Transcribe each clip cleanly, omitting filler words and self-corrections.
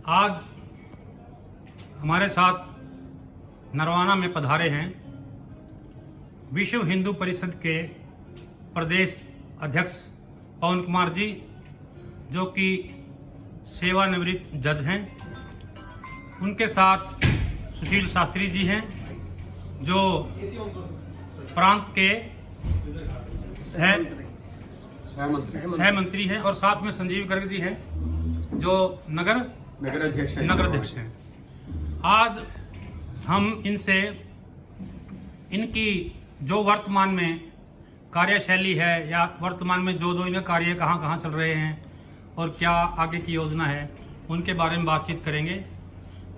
आज हमारे साथ नरवाना में पधारे हैं विश्व हिंदू परिषद के प्रदेश अध्यक्ष पवन कुमार जी, जो कि सेवानिवृत्त जज हैं। उनके साथ सुशील शास्त्री जी हैं, जो प्रांत के सह मंत्री हैं, और साथ में संजीव गर्ग जी हैं, जो नगर अध्यक्ष हैं। आज हम इनसे इनकी जो वर्तमान में कार्यशैली है या वर्तमान में जो इनके कार्य कहाँ चल रहे हैं और क्या आगे की योजना है, उनके बारे में बातचीत करेंगे।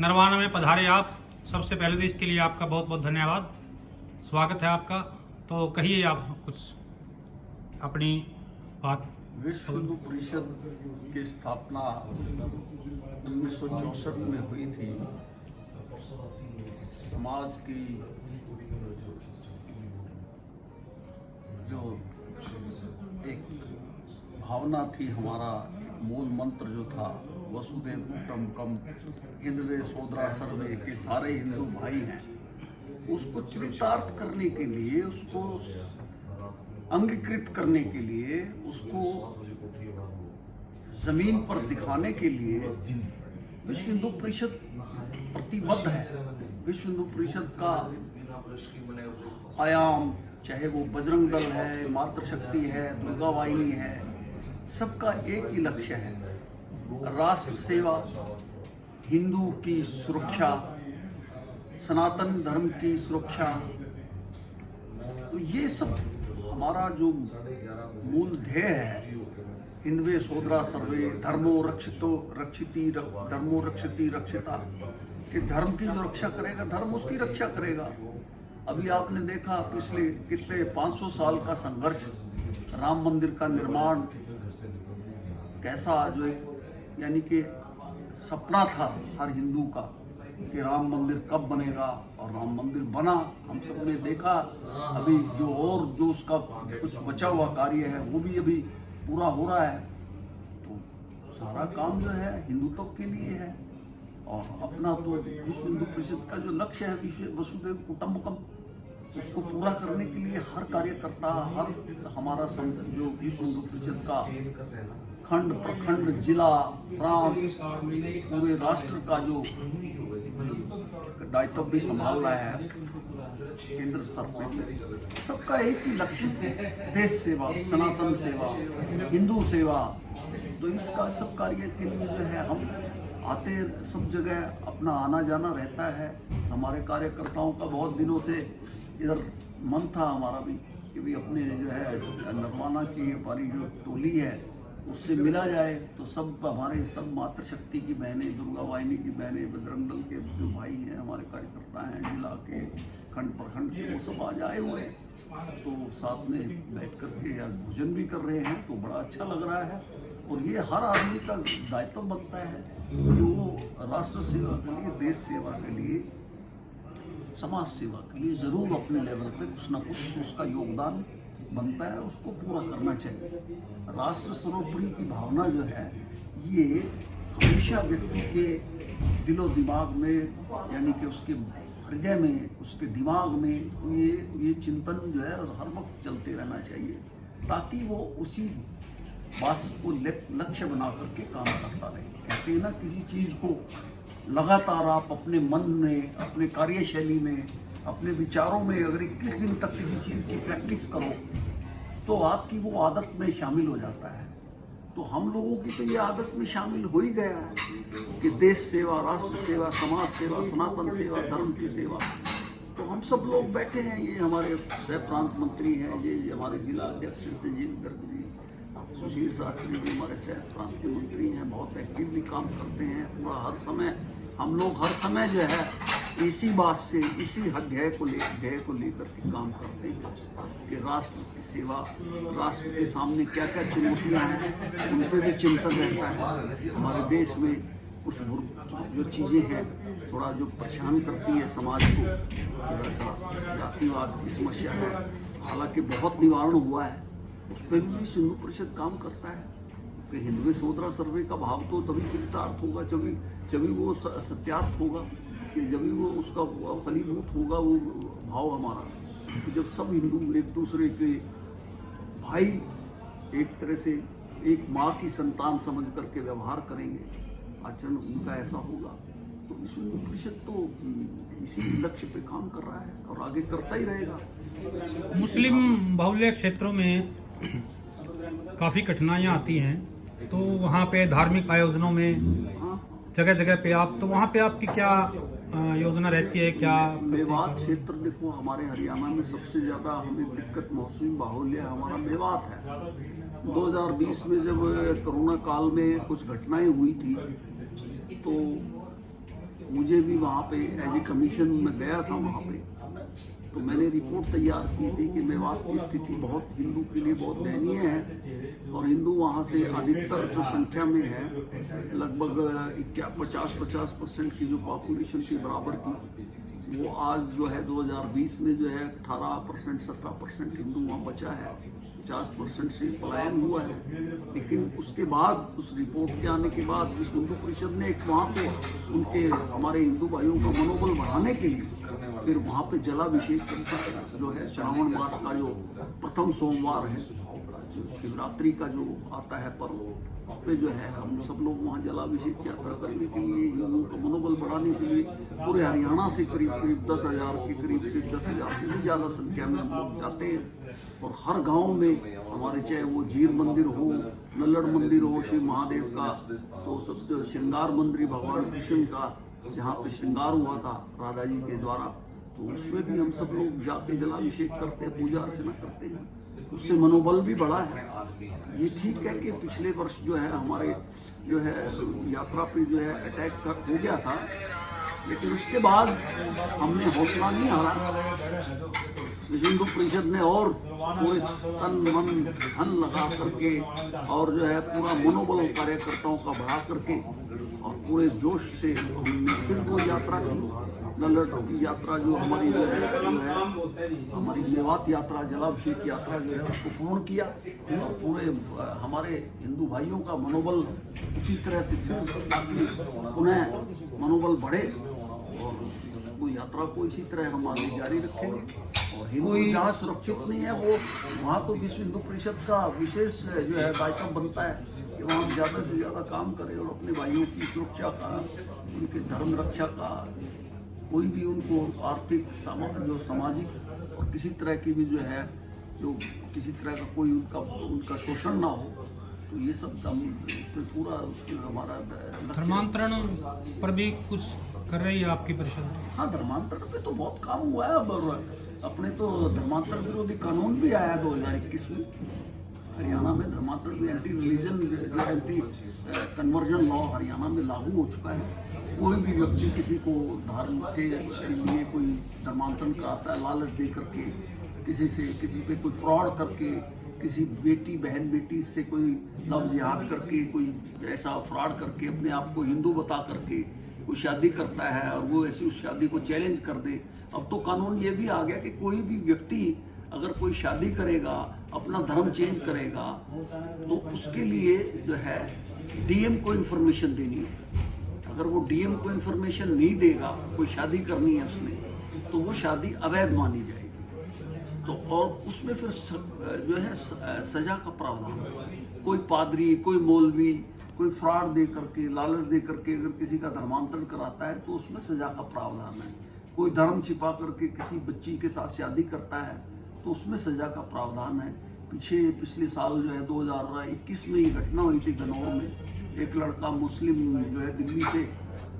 नरवाना में पधारे आप, सबसे पहले तो इसके लिए आपका बहुत बहुत धन्यवाद, स्वागत है आपका। तो कहिए आप कुछ अपनी बात। विश्व हिंदू परिषद की स्थापना 1964 में हुई थी। समाज की जो एक भावना थी, हमारा एक मूल मंत्र जो था, वसुदेव कुटुंबकम, हिंदवे सोदरा सर्वे, के सारे हिंदू भाई हैं, उसको चरितार्थ करने के लिए, उसको अंगीकृत करने के लिए, उसको जमीन पर दिखाने के लिए विश्व हिंदू परिषद प्रतिबद्ध है। विश्व हिंदू परिषद का आयाम, चाहे वो बजरंग दल है, मातृशक्ति है, दुर्गा वाहिनी है, सबका एक ही लक्ष्य है, राष्ट्र सेवा, हिंदू की सुरक्षा, सनातन धर्म की सुरक्षा। तो ये सब हमारा जो मूल ध्येय है, हिंदवे सोदरा सर्वे, धर्मो रक्षिति रक्षिता, कि धर्म की जो रक्षा करेगा, धर्म उसकी रक्षा करेगा। अभी आपने देखा पिछले कितने 500 साल का संघर्ष, राम मंदिर का निर्माण कैसा, जो एक यानी कि सपना था हर हिंदू का कि राम मंदिर कब बनेगा, और राम मंदिर बना। हम सब ने देखा अभी जो उसका कुछ बचा हुआ कार्य है, वो भी अभी पूरा हो रहा है। तो सारा काम जो है हिंदुत्व के लिए है। और अपना तो विश्व हिंदू परिषद का जो लक्ष्य है, विश्व वसुदेव कुटुंबकम, उसको पूरा करने के लिए हर कार्यकर्ता, हर हमारा जो विश्व हिंदू परिषद का खंड, प्रखंड, जिला, प्रांत, पूरे राष्ट्र का जो दायित्व भी संभाल रहा है केंद्र स्तर पर, सबका एक ही लक्ष्य, देश सेवा, सनातन सेवा, हिंदू सेवा। तो इसका सब कार्य के लिए जो है हम आते, सब जगह अपना आना जाना रहता है। हमारे कार्यकर्ताओं का बहुत दिनों से इधर मन था हमारा भी कि भी अपने जो है नरवाना की हमारी जो टोली है उससे मिला जाए। तो सब हमारे सब मातृशक्ति की बहनें, दुर्गा वाहिनी की बहनें, बजरंग दल के जो भाई हैं, हमारे कार्यकर्ता हैं, जिला के, खंड प्रखंड के, वो सब आज आए हुए हैं। तो साथ में बैठ करके यार भोजन भी कर रहे हैं, तो बड़ा अच्छा लग रहा है। और ये हर आदमी का दायित्व बनता है कि वो राष्ट्र सेवा के लिए, देश सेवा के लिए, समाज सेवा के लिए जरूर अपने लेवल पे कुछ ना कुछ उसका योगदान बनता है, उसको पूरा करना चाहिए। राष्ट्र सर्वोपरि की भावना जो है, ये हमेशा व्यक्ति के दिलो दिमाग में, यानी कि उसके हृदय में, उसके दिमाग में ये चिंतन जो है हर वक्त चलते रहना चाहिए, ताकि वो उसी बात को लक्ष्य बना करके काम करता रहे। कहते हैं ना, किसी चीज़ को लगातार आप अपने मन में, अपने कार्यशैली में, अपने विचारों में अगर 21 दिन तक किसी चीज़ की प्रैक्टिस करो तो आपकी वो आदत में शामिल हो जाता है। तो हम लोगों की तो ये आदत में शामिल हो ही गया है कि देश सेवा, राष्ट्र सेवा, समाज सेवा, सनातन सेवा, धर्म की सेवा। तो हम सब लोग बैठे हैं, ये हमारे सह प्रांत मंत्री हैं, ये हमारे जिला अध्यक्ष संजीव गर्ग जी, सुशील शास्त्री जी हमारे सह प्रांत के मंत्री हैं, बहुत एक्टिवली काम करते हैं। पूरा हर समय हम लोग हर समय जो है इसी बात से, इसी ध्येय को लेकर के काम करते हैं कि राष्ट्र की सेवा, राष्ट्र के सामने क्या क्या चुनौतियाँ हैं, उन पर भी चिंतन रहता है। हमारे देश में कुछ जो चीज़ें हैं, थोड़ा जो परेशान करती है समाज को, थोड़ा सा जातिवाद की समस्या है, हालांकि बहुत निवारण हुआ है, उस पर भी विश्व हिंदू परिषद काम करता है। कि हिंदवी सोदरा सर्वे का भाव तो तभी चरितार्थ होगा, जब वो सत्यार्थ होगा, कि जब वो उसका फलीभूत होगा वो भाव हमारा, कि जब सब हिंदू एक दूसरे के भाई, एक तरह से एक माँ की संतान समझ करके व्यवहार करेंगे, आचरण उनका ऐसा होगा, तो विश्व हिंदू परिषद तो इसी लक्ष्य पे काम कर रहा है और आगे करता ही रहेगा। मुस्लिम बाहुल्य क्षेत्रों में काफ़ी कठिनाइयाँ आती हैं, तो वहाँ पे धार्मिक आयोजनों में जगह जगह पे आप, तो वहाँ पे आपकी क्या योजना रहती है? क्या मेवात क्षेत्र देखो, हमारे हरियाणा में सबसे ज़्यादा हमें दिक्कत मुस्लिम बाहुल्य हमारा मेवात है। 2020 में जब कोरोना काल में कुछ घटनाएं हुई थी तो मुझे भी वहाँ पे एज ए कमीशन में गया था वहाँ पे, तो मैंने रिपोर्ट तैयार की थी कि मेवात की स्थिति बहुत हिंदू के लिए बहुत दयनीय है और हिंदू वहाँ से अधिकतर जो संख्या में है, लगभग 50% की जो पॉपुलेशन के बराबर की, वो आज जो है 2020 में जो है 18% 17% हिंदू वहाँ बचा है, 50% से पलायन हुआ है। लेकिन उसके बाद उस रिपोर्ट के आने के बाद विश्व हिंदू परिषद ने एक वहाँ पे उनके हमारे हिंदू भाइयों का मनोबल बढ़ाने के लिए फिर वहाँ पे जलाभिषेक जो है श्रावण मास का जो प्रथम सोमवार है, जो शिवरात्रि का जो आता है पर्व, उस पर जो है हम सब लोग वहाँ जलाभिषेक यात्रा करने के लिए, हिंदुओं का मनोबल बढ़ाने के लिए पूरे हरियाणा से करीब 10,000 के करीब 10,000 से भी ज़्यादा संख्या में हम लोग जाते हैं और हर गांव में हमारे, चाहे वो जीर मंदिर हो, नल्लड़ मंदिर हो शिव महादेव का, तो सबसे श्रृंगार मंदिर भगवान कृष्ण का जहाँ पे श्रृंगार हुआ था राधा जी के द्वारा, तो उसमें भी हम सब लोग जाके जलाभिषेक करते हैं, पूजा अर्चना करते हैं, उससे मनोबल भी बढ़ा है। ये ठीक है कि पिछले वर्ष जो है हमारे जो है यात्रा पे जो है अटैक हो गया था, लेकिन उसके बाद हमने हौसला नहीं हारा। विश्व हिंदू परिषद ने और पूरे तन मन धन लगा करके और जो है पूरा मनोबल कार्यकर्ताओं का बढ़ा करके और पूरे जोश से हमने फिर वो यात्रा की, नल्लड़ की यात्रा जो हमारी जो है हमारी मेवात यात्रा, जलाभिषेक यात्रा जो है उसको पूर्ण किया और पूरे हमारे हिंदू भाइयों का मनोबल उसी तरह से फिर ताकि पुनः मनोबल बढ़े और वो यात्रा को इसी तरह हम आगे जारी रखेंगे। और हिंदू जहाँ सुरक्षित नहीं है वो वहाँ तो विश्व हिंदू परिषद का विशेष जो है दायित्व बनता है कि वहाँ ज़्यादा से ज़्यादा काम करें और अपने भाइयों की सुरक्षा का, उनके धर्म रक्षा का, कोई भी उनको आर्थिक जो सामाजिक और किसी तरह की भी जो है जो किसी तरह का कोई उनका शोषण ना हो, तो ये सब हम उसमें पूरा हमारा धर्मांतरण पर भी कुछ कर रही है आपकी परिषद? हाँ, धर्मांतरण पे तो बहुत काम हुआ है। अब अपने तो धर्मांतरण विरोधी कानून भी आया 2021 में हरियाणा में, धर्मांतरण भी anti religion anti conversion law Haryana में लागू हो चुका है। कोई भी व्यक्ति किसी को धर्म के लिए कोई धर्मांतरण कराता है लालच दे करके, किसी पे कोई फ्रॉड करके, किसी बेटी बहन बेटी से कोई लव जिहाद करके, कोई ऐसा फ्रॉड करके अपने आप को हिंदू बता करके कोई शादी करता है और वो ऐसी उस शादी को चैलेंज कर दे। अब तो कानून ये भी आ गया कि कोई भी व्यक्ति अगर कोई शादी करेगा, अपना धर्म चेंज करेगा, तो उसके लिए जो है डीएम को इन्फॉर्मेशन देनी है। अगर वो डीएम को इन्फॉर्मेशन नहीं देगा, कोई शादी करनी है उसने, तो वो शादी अवैध मानी जाएगी। तो और उसमें फिर जो है सजा का प्रावधान है। कोई पादरी, कोई मौलवी, कोई फ्रॉड दे करके, लालच दे करके अगर किसी का धर्मांतरण कराता है तो उसमें सजा का प्रावधान है। कोई धर्म छिपा करके किसी बच्ची के साथ शादी करता है तो उसमें सजा का प्रावधान है। पिछले साल जो है 2021 में ये घटना हुई थी गनौर में। एक लड़का मुस्लिम जो है दिल्ली से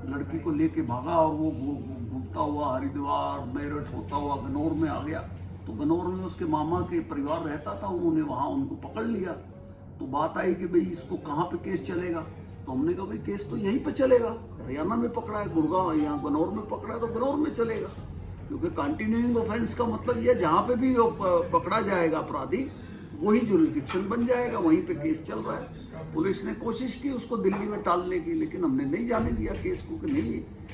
लड़की को लेके भागा और वो घूमता हुआ हरिद्वार मेरठ होता हुआ गनौर में आ गया। तो गनौर में उसके मामा के परिवार रहता था, उन्होंने वहाँ उनको पकड़ लिया। तो बात आई कि भाई इसको कहाँ पे केस चलेगा, तो हमने कहा भाई केस तो यहीं पे चलेगा, हरियाणा में पकड़ा है, गुड़गांव यहाँ गनौर में पकड़ा है तो गनौर में चलेगा। क्योंकि कंटिन्यूइंग ऑफेंस का मतलब यह जहाँ पे भी पकड़ा जाएगा अपराधी वही जुरिस्डिक्शन बन जाएगा, वहीं पे केस चल रहा है। पुलिस ने कोशिश की उसको दिल्ली में टालने की, लेकिन हमने नहीं जाने दिया केस को कि नहीं,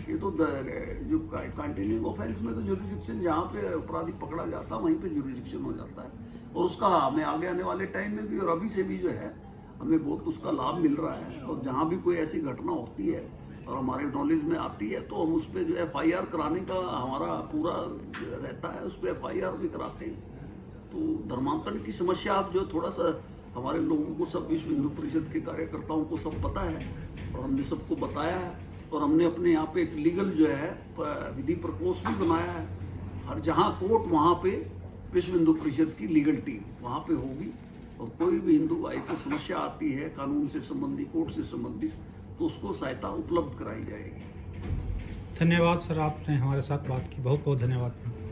ये तो जो कंटिन्यूइंग ऑफेंस में तो जुरिस्डिक्शन जहाँ पे अपराधी पकड़ा जाता है वहीं पे जुरिस्डिक्शन हो जाता है। और उसका हमें आगे आने वाले टाइम में भी और अभी से भी जो है हमें बहुत उसका लाभ मिल रहा है। और जहाँ भी कोई ऐसी घटना होती है और हमारे नॉलेज में आती है तो हम उस पर जो FIR कराने का हमारा पूरा रहता है, उस पर FIR भी कराते हैं। तो धर्मांतरण की समस्या आप जो थोड़ा सा हमारे लोगों को, सब विश्व हिंदू परिषद के कार्यकर्ताओं को सब पता है और हमने सबको बताया है। और हमने अपने यहाँ पे एक लीगल जो है विधि प्रकोष्ठ भी बनाया है। हर जहाँ कोर्ट वहाँ पे विश्व हिंदू परिषद की लीगल टीम वहाँ पे होगी। और कोई भी हिंदू भाई को समस्या आती है कानून से संबंधी, कोर्ट से संबंधित, तो उसको सहायता उपलब्ध कराई जाएगी। धन्यवाद सर, आपने हमारे साथ बात की, बहुत बहुत धन्यवाद।